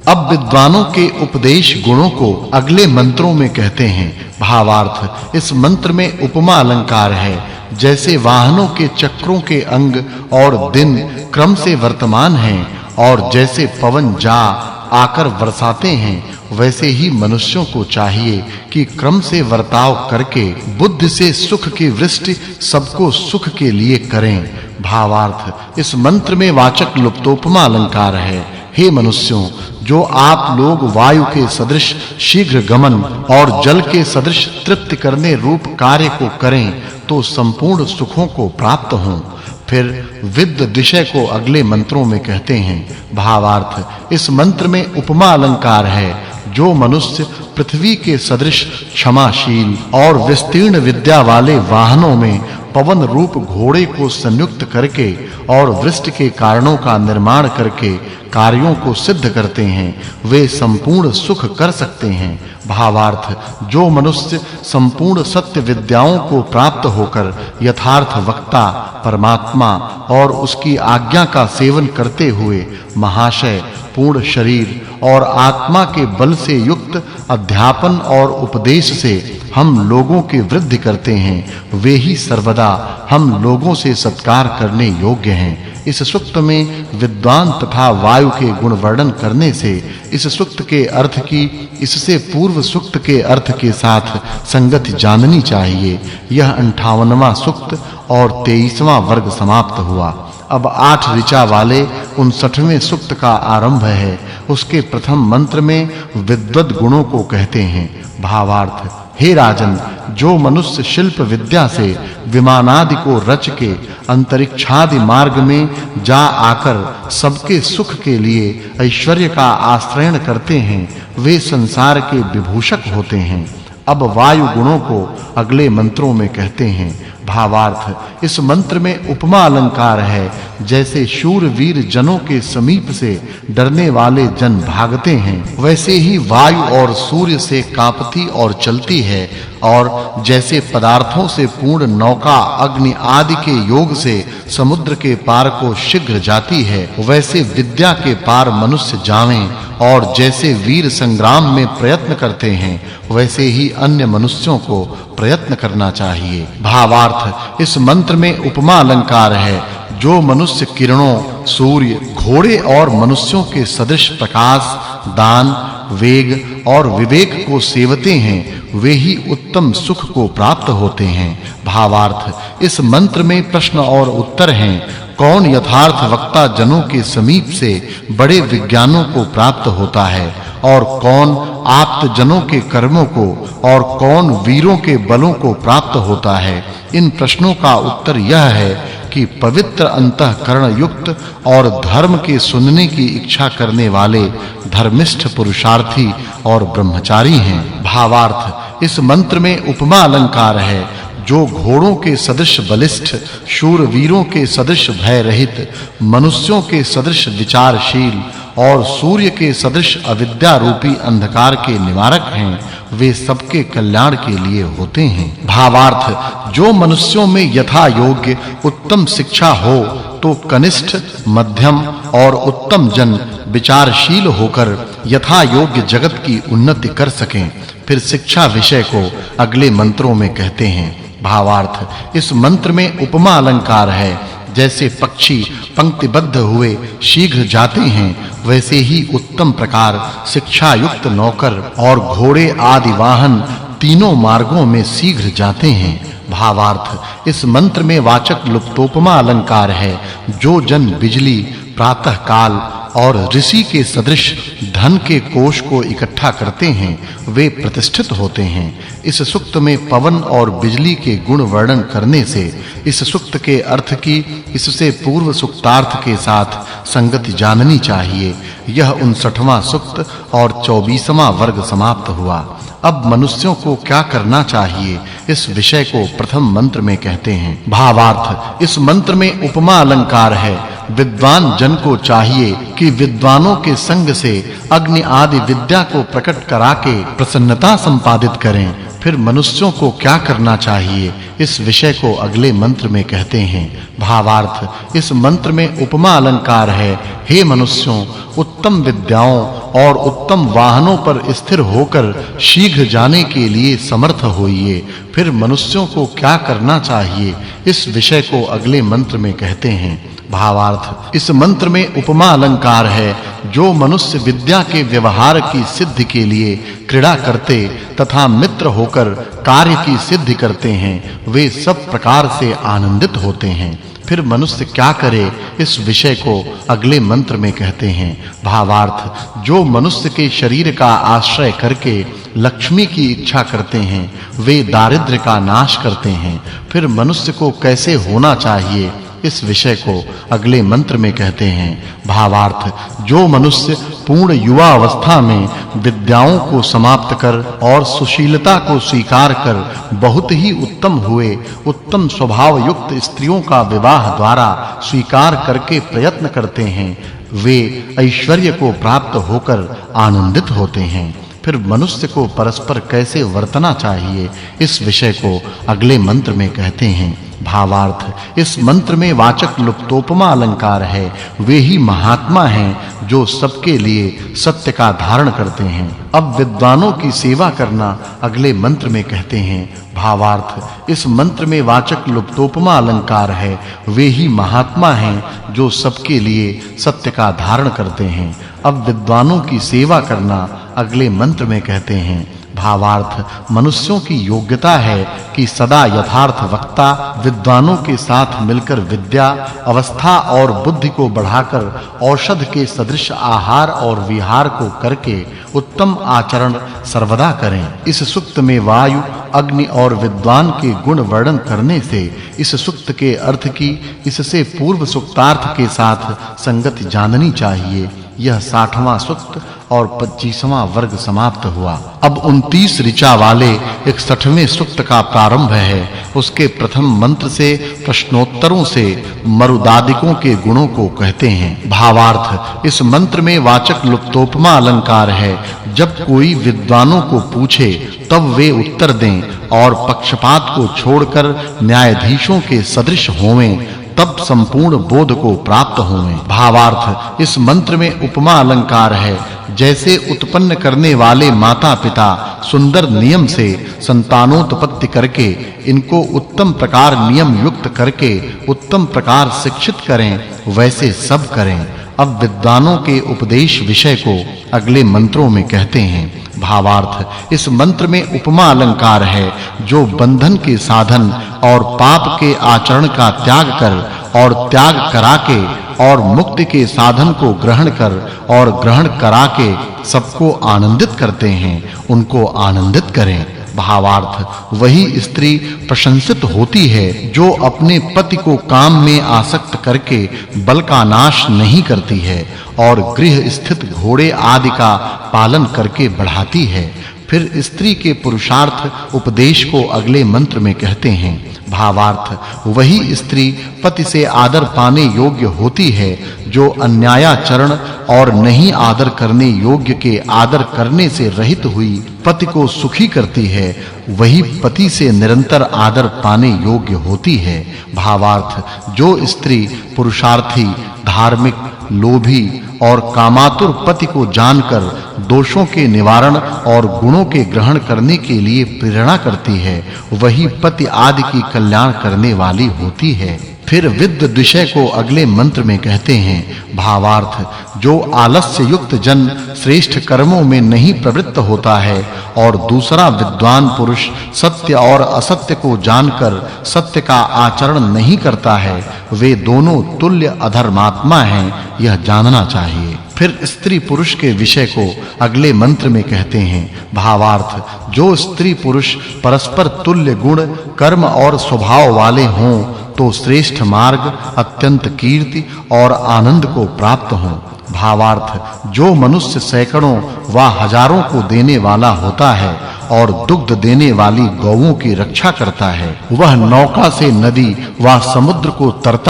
अब विद्वानों के उपदेश गुणों को अगले मंत्रों में कहते हैं। भावार्थ, इस मंत्र में उपमा अलंकार है। जैसे वाहनों के चक्रों के अंग और दिन क्रम से वर्तमान हैं और जैसे पवन जा आकर बरसाते हैं, वैसे ही मनुष्यों को चाहिए कि क्रम से वर्ताव करके बुद्धि से सुख की वृष्टि सबको सुख के लिए करें। भावार्थ, इस मंत्र में वाचक् लुप्तोपमा अलंकार है। हे मनुष्यों, जो आप लोग वायु के सदृश शीघ्र गमन और जल के सदृश तृप्ति करने रूप कार्य को करें तो संपूर्ण सुखों को प्राप्त हों। फिर विद्ध विषय को अगले मंत्रों में कहते हैं। भावार्थ, इस मंत्र में उपमा अलंकार है। जो मनुष्य पृथ्वी के सदृश क्षमाशील और विस्तीर्ण विद्या वाले वाहनों में पवन रूप घोड़े को संयुक्त करके और वृष्टि के कारणों का निर्माण करके कार्यों को सिद्ध करते हैं, वे संपूर्ण सुख कर सकते हैं। भावार्थ, जो मनुष्य संपूर्ण सत्य विद्याओं को प्राप्त होकर यथार्थ वक्ता परमात्मा और उसकी आज्ञा का सेवन करते हुए महाशय पूर्ण शरीर और आत्मा के बल से युक्त अध्यापन और उपदेश से हम लोगों की वृद्धि करते हैं, वे ही सर्वदा हम लोगों से सत्कार करने योग्य हैं। इस सूक्त में विद्वान तथा वायु के गुण वर्णन करने से इस सूक्त के अर्थ की इससे पूर्व सूक्त के अर्थ के साथ संगति जाननी चाहिए। यह 58वां सूक्त और 23वां वर्ग समाप्त हुआ। अब 8 ऋचा वाले 59वें सूक्त का आरंभ है। उसके प्रथम मंत्र में विद्वद गुणों को कहते हैं। भावार्थ, हे राजन, जो मनुष्य शिल्प विद्या से विमानादि को रच के अंतरिक्षादि मार्ग में जा आकर सबके सुख के लिए ऐश्वर्य का आश्रयण करते हैं, वे संसार के विभूषक होते हैं। अब वायु गुणों को अगले मंत्रों में कहते हैं। भावार्थ, इस मंत्र में उपमा अलंकार है। जैसे शूरवीर जनों के समीप से डरने वाले जन भागते हैं, वैसे ही वायु और सूर्य से कांपती और चलती है, और जैसे पदार्थों से पूर्ण नौका अग्नि आदि के योग से समुद्र के पार को शीघ्र जाती है, वैसे विद्या के पार मनुष्य जावें, और जैसे वीर संग्राम में प्रयत्न करते हैं, वैसे ही अन्य मनुष्यों को प्रयत्न करना चाहिए। भावार्थ, इस मंत्र में उपमा अलंकार है। जो मनुष्य किरणों, सूर्य, घोड़े और मनुष्यों के सदृश प्रकाश, दान, वेग और विवेक को सेवते हैं, वे ही उत्तम सुख को प्राप्त होते हैं। भावार्थ, इस मंत्र में प्रश्न और उत्तर हैं। कौन यथार्थ वक्ता जनों के समीप से बड़े विज्ञानों को प्राप्त होता है, और कौन आप्त जनों के कर्मों को, और कौन वीरों के बलों को प्राप्त होता है? इन प्रश्नों का उत्तर यह है कि पवित्र अंतःकरण युक्त और धर्म के सुनने की इच्छा करने वाले धर्मिष्ठ पुरुषार्थी और ब्रह्मचारी हैं। भावार्थ, इस मंत्र में उपमा अलंकार है। जो घोड़ों के सदृश बलिष्ठ, शूरवीरों के सदृश भय रहित, मनुष्यों के सदृश विचारशील और सूर्य के सदृश अविद्या रूपी अंधकार के निवारक हैं, वे सबके कल्याण के लिए होते हैं। भावार्थ, जो मनुष्यों में यथा योग्य उत्तम शिक्षा हो तो कनिष्ठ, मध्यम और उत्तम जन विचारशील होकर यथा योग्य जगत की उन्नति कर सकें। फिर शिक्षा विषय को अगले मंत्रों में कहते हैं। भावार्थ, इस मंत्र में उपमा अलंकार है। जैसे पक्षी पंक्तिबद्ध हुए शीघ्र जाते हैं, वैसे ही उत्तम प्रकार शिक्षा युक्त नौकर और घोड़े आदि वाहन तीनों मार्गों में शीघ्र जाते हैं। भावार्थ, इस मंत्र में वाचक् लुप्तोपमा अलंकार है। जो जन बिजली, प्रातः काल और ऋषि के सदृश धन के कोष को इकट्ठा करते हैं, वे प्रतिष्ठित होते हैं। इस सूक्त में पवन और बिजली के गुण वर्णन करने से इस सूक्त के अर्थ की इससे पूर्व सूक्तार्थ के साथ संगति जाननी चाहिए। यह 59वां सूक्त और 24वां वर्ग समाप्त हुआ। अब मनुष्यों को क्या करना चाहिए, इस विषय को प्रथम मंत्र में कहते हैं। भावार्थ, इस मंत्र में उपमा अलंकार है। विद्वान जन को चाहिए कि विद्वानों के संग से अग्नि आदि विद्या को प्रकट करा के प्रसन्नता संपादित करें। फिर मनुष्यों को क्या करना चाहिए, इस विषय को अगले मंत्र में कहते हैं। भावार्थ इस मंत्र में उपमा अलंकार है। हे मनुष्यों, उत्तम विद्याओं और उत्तम वाहनों पर स्थिर होकर शीघ्र जाने के लिए समर्थ होइए। फिर मनुष्यों को क्या करना चाहिए, इस विषय को अगले मंत्र में कहते हैं। भावार्थ इस मंत्र में उपमा अलंकार है। जो मनुष्य विद्या के व्यवहार की सिद्धि के लिए क्रीड़ा करते तथा मित्र होकर कार्य की सिद्धि करते हैं, वे सब प्रकार से आनंदित होते हैं। फिर मनुष्य क्या करे, इस विषय को अगले मंत्र में कहते हैं। भावार्थ जो मनुष्य के शरीर का आश्रय करके लक्ष्मी की इच्छा करते हैं, वे दारिद्र्य का नाश करते हैं। फिर मनुष्य को कैसे होना चाहिए, इस विषय को अगले मंत्र में कहते हैं। भावार्थ जो मनुष्य पूर्ण युवा अवस्था में विद्याओं को समाप्त कर और सुशीलता को स्वीकार कर बहुत ही उत्तम हुए उत्तम स्वभाव युक्त स्त्रियों का विवाह द्वारा स्वीकार करके प्रयत्न करते हैं, वे ऐश्वर्य को प्राप्त होकर आनंदित होते हैं। फिर मनुष्य को परस्पर कैसे वर्तना चाहिए, इस विषय को अगले मंत्र में कहते हैं। भावार्थ इस मंत्र में वाचक् लुप्तोपमा अलंकार है। वे ही महात्मा हैं जो सबके लिए सत्य का धारण करते हैं। अब विद्वानों की सेवा करना अगले मंत्र में कहते हैं। भावार्थ इस मंत्र में वाचक् लुप्तोपमा अलंकार है। वे ही महात्मा हैं जो सबके लिए सत्य का धारण करते हैं। अब विद्वानों की सेवा करना अगले मंत्र में कहते हैं। भावार्थ मनुष्यों की योग्यता है कि सदा यथार्थ वक्ता विद्वानों के साथ मिलकर विद्या अवस्था और बुद्धि को बढ़ाकर औषध के सदृश आहार और विहार को करके उत्तम आचरण सर्वदा करें। इस सूक्त में वायु अग्नि और विद्वान के गुण वर्णन करने से इस सूक्त के अर्थ की इससे पूर्व सूक्तार्थ के साथ संगति जाननी चाहिए। यह 60वां सूक्त और 25वां वर्ग समाप्त हुआ। अब 29 ऋचा वाले 61वें सूक्त का प्रारंभ है। उसके प्रथम मंत्र से प्रश्नोत्तरों से मरुदादिकों के गुणों को कहते हैं। भावार्थ इस मंत्र में वाचक् लुप्तोपमा अलंकार है। जब कोई विद्वानों को पूछे तब वे उत्तर दें और पक्षपात को छोड़कर न्यायाधीशों के सदृश होवें, तब संपूर्ण बोध को प्राप्त होवें। भावार्थ इस मंत्र में उपमा अलंकार है। जैसे उत्पन्न करने वाले माता-पिता सुंदर नियम से संतानोत्पत्ति करके इनको उत्तम प्रकार नियम युक्त करके उत्तम प्रकार शिक्षित करें, वैसे सब करें। अब विद्वानों के उपदेश विषय को अगले मंत्रों में कहते हैं। भावार्थ इस मंत्र में उपमा अलंकार है। जो बंधन के साधन और पाप के आचरण का त्याग कर और त्याग करा के और मुक्ति के साधन को ग्रहण कर और ग्रहण करा के सबको आनंदित करते हैं, उनको आनंदित करें। भावार्थ वही स्त्री प्रशंसित होती है जो अपने पति को काम में आसक्त करके बल का नाश नहीं करती है और गृह स्थित घोड़े आदि का पालन करके बढ़ाती है। फिर स्त्री के पुरुषार्थ उपदेश को अगले मंत्र में कहते हैं। भावार्थ वही स्त्री पति से आदर पाने योग्य होती है जो अन्यायाचरण और नहीं आदर करने योग्य के आदर करने से रहित हुई पति को सुखी करती है। वही पति से निरंतर आदर पाने योग्य होती है। भावार्थ जो स्त्री पुरुषार्थी धार्मिक लोभी और कामातुर पति को जानकर दोषों के निवारण और गुणों के ग्रहण करने के लिए प्रेरणा करती है, वही पति आदि की कल्याण करने वाली होती है। फिर विद्ध विषय को अगले मंत्र में कहते हैं। भावार्थ जो आलस्य युक्त जन श्रेष्ठ कर्मों में नहीं प्रवृत्त होता है और दूसरा विद्वान पुरुष सत्य और असत्य को जानकर सत्य का आचरण नहीं करता है, वे दोनों तुल्य अधर्मात्मा हैं, यह जानना चाहिए। फिर स्त्री पुरुष के विषय को अगले मंत्र में कहते हैं। भावार्थ जो स्त्री पुरुष परस्पर तुल्य गुण कर्म और स्वभाव वाले हों तो श्रेष्ठ मार्ग अत्यंत कीर्ति और आनंद को प्राप्त हों। भावार्थ जो मनुष्य सैकड़ों व हजारों को देने वाला होता है और दुग्ध देने वाली गौओं की रक्षा करता है, वह नौका से नदी व समुद्र को तरता